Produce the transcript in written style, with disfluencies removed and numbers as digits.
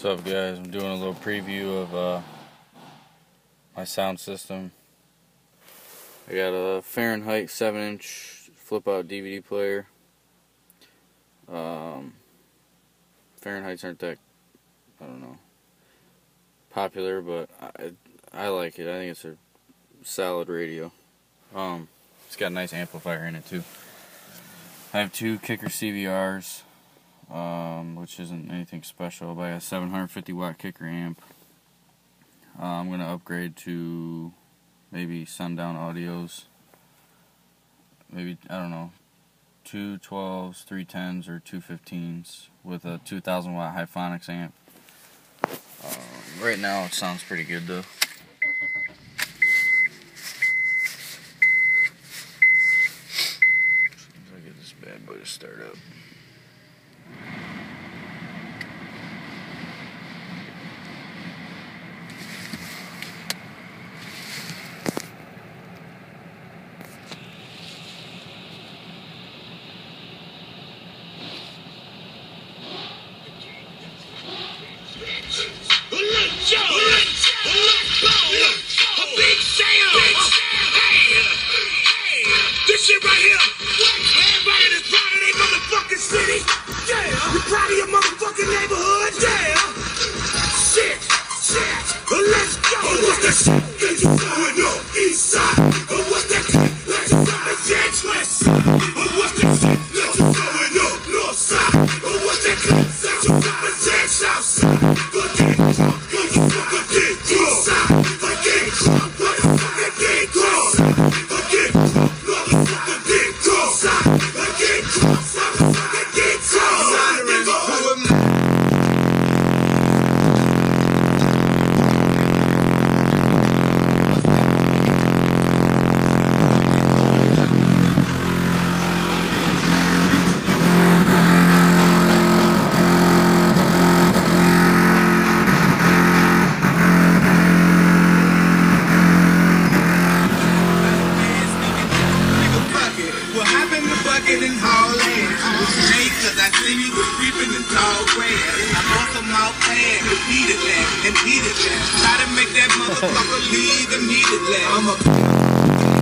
What's up, guys? I'm doing a little preview of my sound system. I got a Fahrenheit 7-inch flip-out DVD player. Fahrenheits aren't that, I don't know, popular, but I like it. I think it's a solid radio. It's got a nice amplifier in it too. I have two Kicker CVRs. Which isn't anything special, but I got a 750 watt kicker amp. I'm going to upgrade to maybe Sundown Audios. Maybe, I don't know, 2 12s, 3 10s, or 2 15s with a 2000 watt Hyphonics amp. Right now it sounds pretty good though. As I get this bad boy to start up. This shit right here. Everybody that's proud of their motherfucking city. Yeah. You proud of your motherfucking neighborhood. Yeah. Shit. Let's go. What's that shit that you going on east side? What's that shit that you going on west side? What's that shit that you going on north side? What's that shit that you going on south side? In Holland, cause I see you creeping in tall grass. I bought some out pad, heated that, and heated that. Try to make that motherfucker leave and heated that.